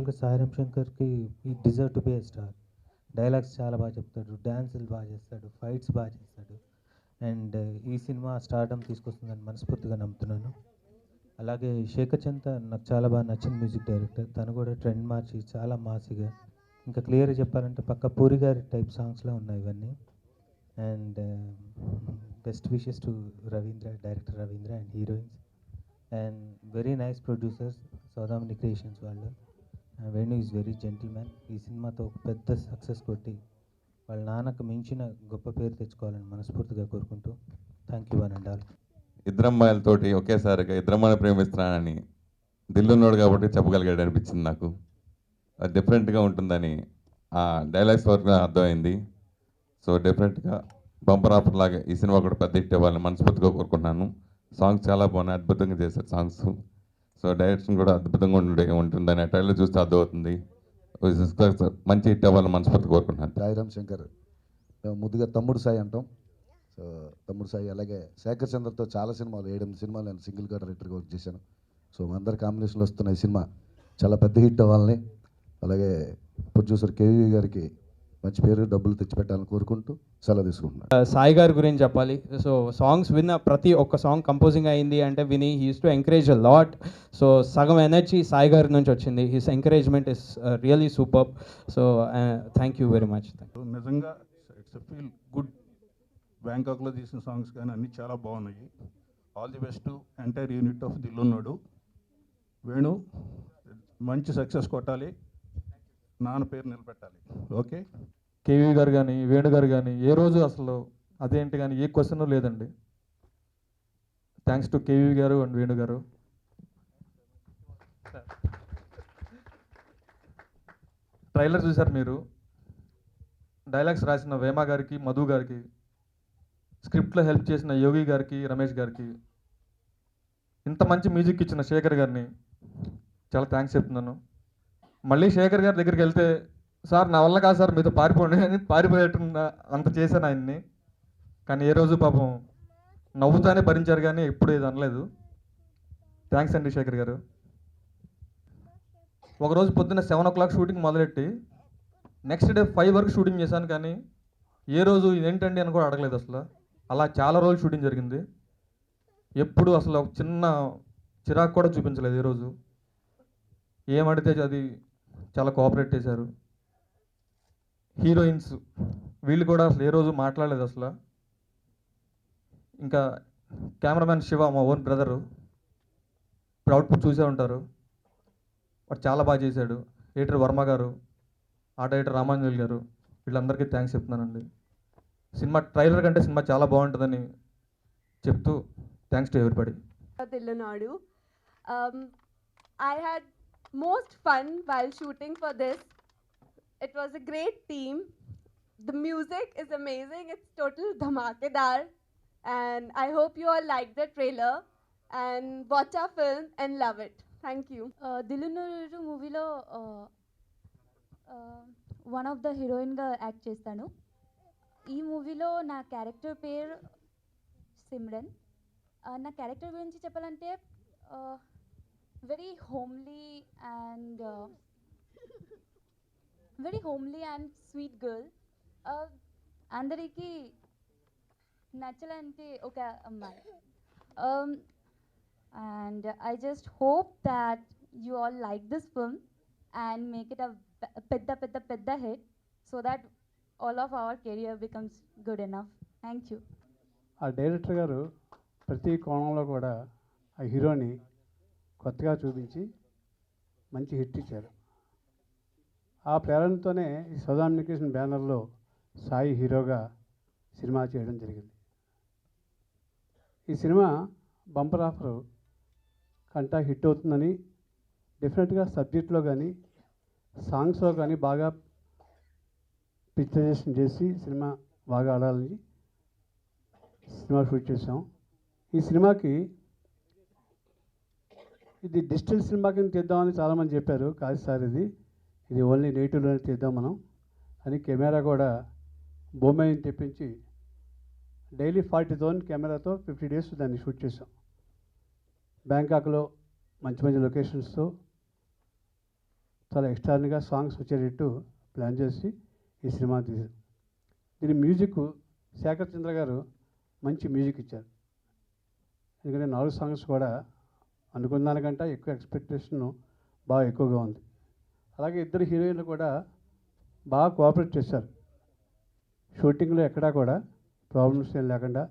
యాక్చువల్గా సాయిరామ్ శంకర్కి ఈ deserve to be A star. Dialogues చాలా బాగా చెప్తాడు, డ్యాన్సులు బాగా చేస్తాడు, ఫైట్స్ బాగా చేస్తాడు. అండ్ ఈ సినిమా స్టార్డమ్ తీసుకొస్తుందని మనస్ఫూర్తిగా నమ్ముతున్నాను. అలాగే శేఖర్ చంత నాకు చాలా బాగా నచ్చిన మ్యూజిక్ డైరెక్టర్. తను కూడా ట్రెండ్ మార్చి చాలా మాసిగా, ఇంకా క్లియర్గా చెప్పాలంటే పక్క పూరి గారి టైప్ సాంగ్స్లో ఉన్నాయి ఇవన్నీ. And best wishes to Ravindra, director Ravindra and heroines. And very nice producers Saudamini creations వాళ్ళు. Venu is very gentleman. ఈ సినిమాతో ఒక పెద్ద సక్సెస్ కొట్టి వాళ్ళ నాన్నకు మించిన గొప్ప పేరు తెచ్చుకోవాలని మనస్ఫూర్తిగా కోరుకుంటూ థ్యాంక్ యూ అని అండాలి. ఇద్దరమ్మాయిలతోటి ఒకేసారిగా ఇద్దరమ్మాయిని ప్రేమిస్తున్నానని దిల్లున్నోడు కాబట్టి చెప్పగలిగాడు అనిపించింది నాకు. అది డిఫరెంట్గా ఉంటుందని ఆ డైలాగ్స్ వరకు అర్థమైంది. సో డెఫినెట్గా బంపర్ ఆఫర్ లాగా ఈ సినిమా కూడా పెద్ద హిట్ ఇవ్వాలని మనస్ఫూర్తిగా కోరుకుంటున్నాను. సాంగ్స్ చాలా బాగున్నాయి, అద్భుతంగా చేశారు సాంగ్స్. సో డైరెక్షన్ కూడా అద్భుతంగా ఉంటుందని ట్రైలర్ చూస్తే అర్థమవుతుంది. మంచి హిట్ అవ్వాలని మనస్ఫూర్తిగా కోరుకుంటున్నాను. సాయిరామ్ శంకర్ ముద్దుగా తమ్ముడు సాయి అంటాం. సో తమ్ముడు సాయి, అలాగే శేఖర్ చంద్రతో చాలా సినిమాలు, 7-8 సినిమాలు నేను సింగిల్గా డైరెక్టర్గా వర్క్ చేశాను. సో మా అందరి కాంబినేషన్లో వస్తున్న ఈ సినిమా చాలా పెద్ద హిట్ అవ్వాలని, అలాగే ప్రొడ్యూసర్ కేవీ గారికి మంచి పేరు డబ్బులు తెచ్చిపెట్టాలని కోరుకుంటూ సెలవు తీసుకుంటున్నాను. సాయి గారి గురించి చెప్పాలి. సో సాంగ్స్ విన్న ప్రతి ఒక్క సాంగ్ కంపోజింగ్ అయింది అంటే విని he used to encourage a lot. So సగం ఎనర్జీ సాయి గారి నుంచి వచ్చింది. His encouragement is really super. So thank you very much. నిజంగా ఇట్స్ ఫీల్ గుడ్. బ్యాంకాక్లో తీసిన సాంగ్స్ కానీ అన్నీ చాలా బాగున్నాయి. All the best to entire unit of Dillunnadu. Venu మంచి సక్సెస్ కొట్టాలి, నాన్న పేరు నిలబెట్టాలి. ఓకే. కేవీ గారు కానీ వేణు గారు కానీ ఏ రోజు అసలు అదేంటి కానీ ఏ క్వశ్చన్ లేదండి. థ్యాంక్స్ టు కేవీ గారు అండ్ వేణు గారు. ట్రైలర్ చూశారు మీరు. డైలాగ్స్ రాసిన వేమ గారికి, మధు గారికి, స్క్రిప్ట్లో హెల్ప్ చేసిన యోగి గారికి, రమేష్ గారికి, ఇంత మంచి మ్యూజిక్ ఇచ్చిన శేఖర్ గారిని చాలా థ్యాంక్స్ చెప్తున్నాను. మళ్ళీ శేఖర్ గారి దగ్గరికి వెళ్తే సార్ నా వల్ల కాదు సార్ మీతో పారిపోండి అని పారిపోయేట్టున్నా అంత చేశాను ఆయన్ని. కానీ ఏ రోజు పాపం నవ్వుతానే భరించారు కానీ ఎప్పుడు ఏది అనలేదు. థ్యాంక్స్ అండి శేఖర్ గారు. ఒకరోజు పొద్దున్న 7 o'clock షూటింగ్ మొదలెట్టి నెక్స్ట్ డే 5 వరకు షూటింగ్ చేశాను. కానీ ఏ రోజు ఇదేంటండి అని కూడా అడగలేదు అసలు. అలా చాలా రోజులు షూటింగ్ జరిగింది. ఎప్పుడు అసలు ఒక చిన్న చిరాకు కూడా చూపించలేదు ఏ రోజు. ఏమడితే అది చాలా కోఆపరేట్ చేశారు. హీరోయిన్స్ వీళ్ళు కూడా అసలు ఏ రోజు మాట్లాడలేదు అసలు. ఇంకా కెమెరామ్యాన్ శివ, మా ఓన్ బ్రదరు, ఇప్పుడు అవుట్పుట్ చూసే ఉంటారు. వాడు చాలా బాగా చేశాడు. ఎడిటర్ వర్మ గారు, ఆర్ట్ ఎడిటర్ రామాంజలి గారు, వీళ్ళందరికీ థ్యాంక్స్ చెప్తున్నానండి. సినిమా ట్రైలర్ కంటే సినిమా చాలా బాగుంటుందని చెప్తూ thanks to everybody. Tillanadu. I had most fun while shooting for this. It was a great team. The music is amazing. It's total dhamakedar. And I hope you all like the trailer and watch our film and love it. Thank you. దిల్లున్నోడు మూవీలో one of the హీరోయిన్గా act చేస్తాను. ఈ మూవీలో నా character పేరు సిమ్రన్. నా character గురించి చెప్పాలంటే very homely and sweet girl. అందరికీ నచ్చాలంటే ఒక అమ్మాయి. and I just hope that you all like this film and make it a pedda hit so that all of our career becomes good enough. Thank you. ఆ director గారు ప్రతి కోణంలో కూడా ఆ హీరోని కొత్తగా చూపించి మంచి హిట్ ఇచ్చారు. ఆ ప్రేరణతోనే ఈ సౌదామినికేషన్ బ్యానర్లో సాయి హీరోగా సినిమా చేయడం జరిగింది. ఈ సినిమా బంపర్ ఆఫర్ కంటా హిట్ అవుతుందని, డెఫినెట్గా సబ్జెక్ట్లో కానీ సాంగ్స్లో కానీ బాగా పిక్చరైజేషన్ చేసి సినిమా బాగా ఆడాలని సినిమా షూట్ చేసాం. ఈ సినిమాకి ఇది డిజిటల్ సినిమా కింద తీద్దామని చాలామంది చెప్పారు. కాదు సార్, ఇది ఓన్లీ నెగిటివ్లోనే తీద్దాం మనం అని కెమెరా కూడా బొమ్మని తెప్పించి డైలీ 40,000 కెమెరాతో 50 days దాన్ని షూట్ చేసాం. బ్యాంకాక్లో మంచి మంచి లొకేషన్స్తో చాలా ఎక్స్ట్రాగా సాంగ్స్ వచ్చేటట్టు ప్లాన్ చేసి ఈ సినిమా తీశారు. దీని మ్యూజిక్ శేఖర్ చంద్ర గారు మంచి మ్యూజిక్ ఇచ్చారు. ఎందుకంటే 4 సాంగ్స్ కూడా అనుకున్న దానికంటే ఎక్కువ ఎక్స్పెక్టేషన్ బాగా ఎక్కువగా ఉంది. అలాగే ఇద్దరు హీరోయిన్లు కూడా బాగా కోఆపరేట్ చేశారు. షూటింగ్లో ఎక్కడా కూడా ప్రాబ్లమ్స్ ఏం లేకుండా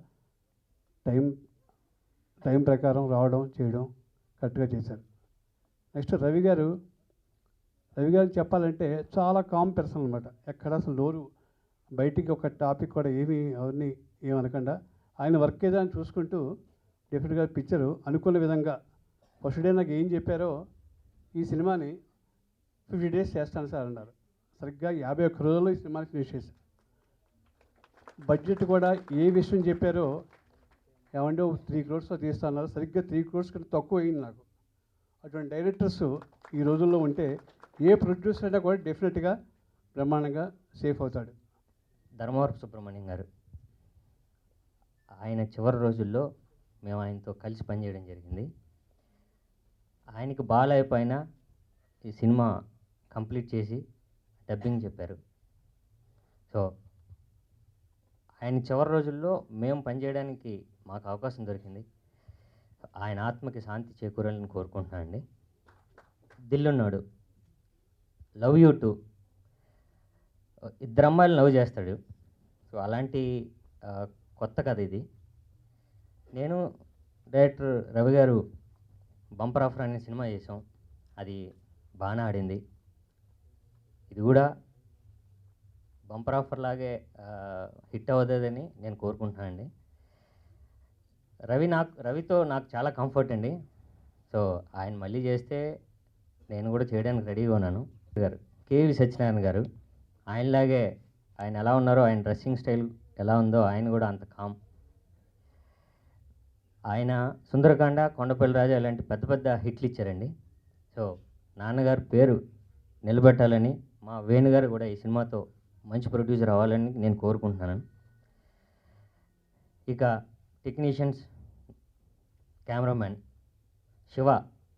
టైం ప్రకారం రావడం చేయడం కరెక్ట్గా చేశారు. నెక్స్ట్ రవి గారు చెప్పాలంటే చాలా కామ్ పర్సన్ అనమాట. ఎక్కడ అసలు నోరు బయటికి ఒక టాపిక్ కూడా అవన్నీ ఏమనకుండా ఆయన వర్క్ ఏదో అని చూసుకుంటూ డెఫినెట్గా పిక్చరు అనుకున్న విధంగా ఫస్ట్ డే నాకు ఏం చెప్పారో ఈ సినిమాని 50 days చేస్తాను సార్ అన్నారు. సరిగ్గా 51 రోజుల్లో ఈ సినిమాని ఫినిష్ చేశారు. బడ్జెట్ కూడా ఏ విషయం చెప్పారో ఏమంటే 3 crores తీస్తున్నారు, సరిగ్గా 3 crores కంటే తక్కువ అయింది నాకు. అటువంటి డైరెక్టర్స్ ఈ రోజుల్లో ఉంటే ఏ ప్రొడ్యూసర్ అయినా కూడా డెఫినెట్గా బ్రహ్మాండంగా సేఫ్ అవుతాడు. ధర్మవరపు సుబ్రహ్మణ్యం గారు, ఆయన చివరి రోజుల్లో మేము ఆయనతో కలిసి పనిచేయడం జరిగింది. ఆయనకి బాగాలేకపోయినా ఈ సినిమా కంప్లీట్ చేసి డబ్బింగ్ చెప్పారు. సో ఆయన చివరి రోజుల్లో మేము పనిచేయడానికి మాకు అవకాశం దొరికింది. ఆయన ఆత్మకి శాంతి చేకూరాలని కోరుకుంటున్నాను అండి. దిల్లున్నాడు, లవ్ యూ టూ, ఇద్దరు అమ్మాయిలు లవ్ చేస్తాడు. సో అలాంటి కొత్త కథ ఇది. నేను డైరెక్టర్ రవి గారు బంపర్ ఆఫర్ అనే సినిమా చేసాం, అది బాగానే ఆడింది. ఇది కూడా బంపర్ ఆఫర్ లాగే హిట్ అవుతుందని నేను కోరుకుంటున్నానండి. రవితో నాకు చాలా కంఫర్ట్ అండి. సో ఆయన మళ్ళీ చేస్తే నేను కూడా చేయడానికి రెడీగా ఉన్నాను. గారు కేవి సత్యనారాయణ గారు, ఆయనలాగే ఆయన ఎలా ఉన్నారో, ఆయన డ్రెస్సింగ్ స్టైల్ ఎలా ఉందో ఆయన కూడా అంత కామ్. ఆయన సుందరకాండ, కొండపల్లి రాజా ఇలాంటి పెద్ద పెద్ద హిట్లు ఇచ్చారండి. సో నాన్నగారు పేరు నిలబెట్టాలని, మా వేణుగారు కూడా ఈ సినిమాతో మంచి ప్రొడ్యూసర్ అవ్వాలని నేను కోరుకుంటున్నాను. ఇక టెక్నీషియన్స్, కెమెరామ్యాన్ శివ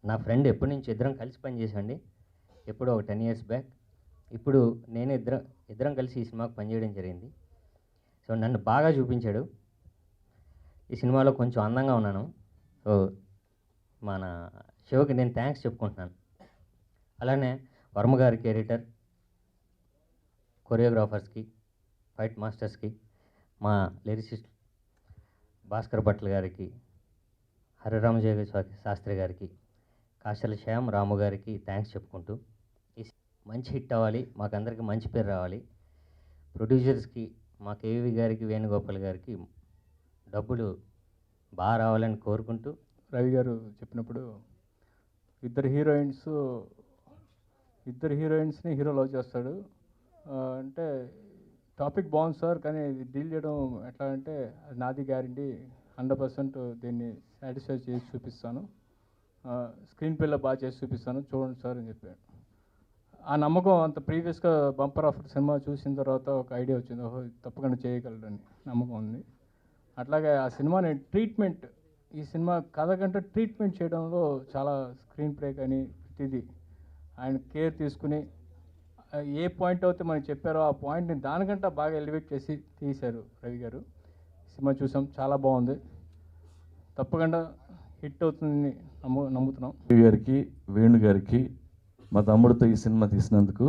నా ఫ్రెండ్, ఎప్పటి నుంచి ఇద్దరం కలిసి పనిచేసండి, ఎప్పుడో ఒక 10 years బ్యాక్. ఇప్పుడు నేను ఇద్దరం కలిసి ఈ సినిమాకు పనిచేయడం జరిగింది. సో నన్ను బాగా చూపించాడు. ఈ సినిమాలో కొంచెం అందంగా ఉన్నాను. సో మన శివకి నేను థ్యాంక్స్ చెప్పుకుంటున్నాను. అలానే వర్మ గారికి, ఎడిటర్, కొరియోగ్రాఫర్స్కి, ఫైట్ మాస్టర్స్కి, మా లిరిసిస్ట్ భాస్కర్ భట్ల గారికి, హరిరామజయ శాస్త్రి గారికి, కాశల శ్యామ్ రాము గారికి థ్యాంక్స్ చెప్పుకుంటూ, ఈ మంచి హిట్ అవ్వాలి, మాకందరికీ మంచి పేరు రావాలి. ప్రొడ్యూసర్స్కి, మా కేవీ గారికి, వేణుగోపాల్ గారికి డబ్బులు బాగా రావాలని కోరుకుంటూ, రవి గారు చెప్పినప్పుడు ఇద్దరు హీరోయిన్స్ని హీరో లవ్ చేస్తాడు అంటే టాపిక్ బాగుంది సార్, కానీ ఇది డీల్ చేయడం ఎట్లా అంటే అది నాది గ్యారంటీ, 100% దీన్ని సాటిస్ఫై చేసి చూపిస్తాను, స్క్రీన్ ప్లేలో బాగా చేసి చూపిస్తాను, చూడండి సార్ అని చెప్పాడు. ఆ నమ్మకం అంత ప్రీవియస్గా బంపర్ ఆఫర్ సినిమా చూసిన తర్వాత ఒక ఐడియా వచ్చింది, ఓహో తప్పకుండా చేయగలరని నమ్మకం ఉంది. అట్లాగే ఆ సినిమాని ట్రీట్మెంట్, ఈ సినిమా కథ కంటే ట్రీట్మెంట్ చేయడంలో చాలా స్క్రీన్ ప్లే కానీ ప్రతిదీ ఆయన కేర్ తీసుకుని ఏ పాయింట్ అయితే మనకి చెప్పారో ఆ పాయింట్ని దానికంటే బాగా ఎలివేట్ చేసి తీశారు రవి గారు. సినిమా చూసాం, చాలా బాగుంది, తప్పకుండా హిట్ అవుతుందని నమ్ముతున్నాం. రవి గారికి, వేణు గారికి, మా తమ్ముడితో ఈ సినిమా తీసినందుకు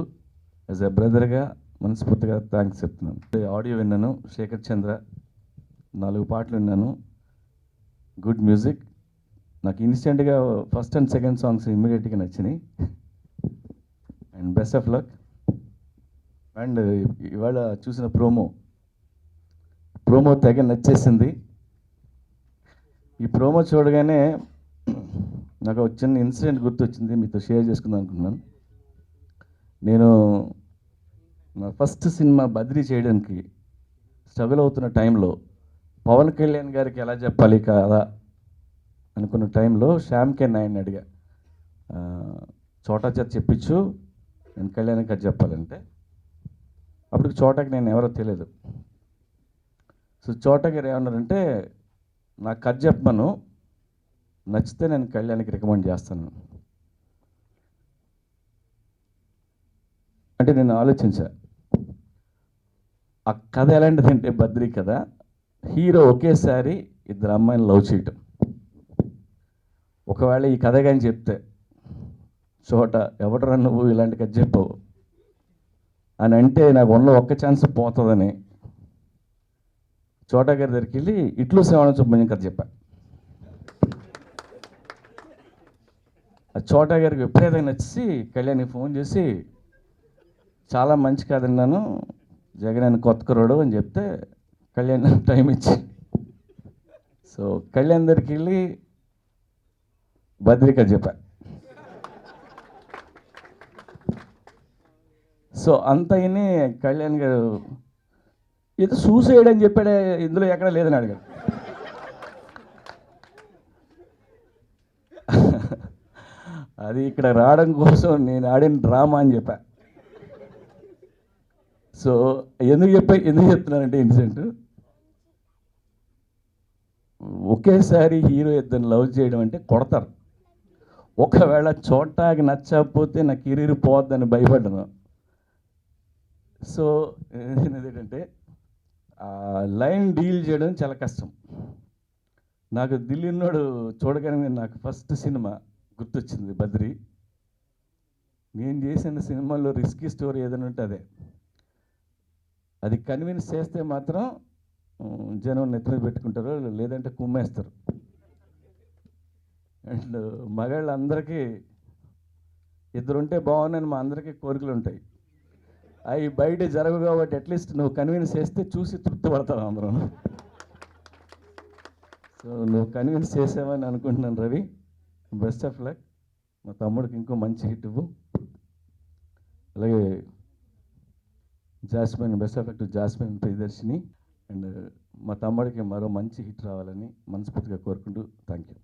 యాజ్ ఎ బ్రదర్గా మనస్ఫూర్తిగా థ్యాంక్స్ చెప్తున్నాను. ఆడియో విన్నాను, శేఖర్ చంద్ర 4 పాటలు విన్నాను, గుడ్ మ్యూజిక్. నాకు ఇన్స్టెంట్గా ఫస్ట్ అండ్ సెకండ్ సాంగ్స్ ఇమ్మీడియట్గా నచ్చినాయి. And best of luck. And ఇవాళ చూసిన ప్రోమో తెగ నచ్చేసింది. ఈ ప్రోమో చూడగానే నాకు ఒక చిన్న ఇన్సిడెంట్ గుర్తొచ్చింది, మీతో షేర్ చేసుకుందాం అనుకున్నాను. నేను నా ఫస్ట్ సినిమా బద్రీ చేయడానికి స్ట్రగుల్ అవుతున్న టైంలో పవన్ కళ్యాణ్ గారికి ఎలా చెప్పాలి కదా అనుకున్న టైంలో శ్యామ్ కే నాయుడిని అడిగా, చోటా చేత చెప్పించు నేను కళ్యాణ్కి అది చెప్పాలంటే. అప్పుడు చోటాకి నేను ఎవరో తెలియదు. సో చోటా గారు ఏమన్నారంటే, నాకు కథ చెప్పమను, నచ్చితే నేను కళ్యాణ్కి రికమెండ్ చేస్తాను. అంటే నేను ఆలోచించా, ఆ కథ ఎలాంటిదంటే బద్రీ కథ, హీరో ఒకేసారి ఇద్దరు అమ్మాయిని లవ్ చేయటం. ఒకవేళ ఈ కథ కానీ చెప్తే చోట ఎవడరా నువ్వు ఇలాంటి కథ చెప్పావు అని అంటే నాకు ఉన్న ఒక్క ఛాన్స్ పోతుందని చోటా గారి దగ్గరికి వెళ్ళి ఇట్లు శ్రవణ సుబ్రహ్మణ్యం కథ చెప్పా. ఆ చోటా గారికి విపరీతంగా నచ్చి కళ్యాణ్కి ఫోన్ చేసి చాలా మంచి కథ విన్నాను, జగన్ అని కొత్త కుర్రాడు అని చెప్తే కళ్యాణ్ టైం ఇచ్చి, సో కళ్యాణ్ దగ్గరికి వెళ్ళి బద్రిక చెప్పా. సో అంత అయినే కళ్యాణ్ గారు ఏదో సూసైడ్ అని చెప్పాడే, ఇందులో ఎక్కడ లేదని అడిగాడు. అది ఇక్కడ రావడం కోసం నేను ఆడిన డ్రామా అని చెప్పా. సో ఎందుకు చెప్తున్నానంటే ఇన్సిడెంట్, ఒకేసారి హీరో ఇద్దరిని లవ్ చేయడం అంటే కొడతారు. ఒకవేళ చోటాకి నచ్చకపోతే నా కెరీర్ పోద్దని భయపడ్డాను. సో ఏంటంటే ఆ లైన్ డీల్ చేయడం చాలా కష్టం. నాకు దిల్లున్నోడు చూడగానే నాకు ఫస్ట్ సినిమా గుర్తొచ్చింది బద్రి. నేను చేసిన సినిమాల్లో రిస్కీ స్టోరీ ఏదైనా ఉంటే అదే. అది కన్విన్స్ చేస్తే మాత్రం జనం నెత్తిమీద పెట్టుకుంటారు, లేదంటే కుమ్మేస్తారు. అండ్ మగాళ్ళందరికీ ఇద్దరుంటే బాగున్నాయని మా అందరికీ కోరికలు ఉంటాయి. అవి బయట జరగవు కాబట్టి అట్లీస్ట్ నువ్వు కన్విన్స్ చేస్తే చూసి తృప్తి పడతావు అందరం. సో నువ్వు కన్విన్స్ చేసావని అనుకుంటున్నాను రవి. Best of luck. మా తమ్ముడికి ఇంకో మంచి హిట్ ఇవ్వు. అలాగే jasmine, best of luck to jasmine Priyadarshini. And మా తమ్ముడికి మరో మంచి హిట్ రావాలని మనస్ఫూర్తిగా కోరుకుంటూ థ్యాంక్ యూ.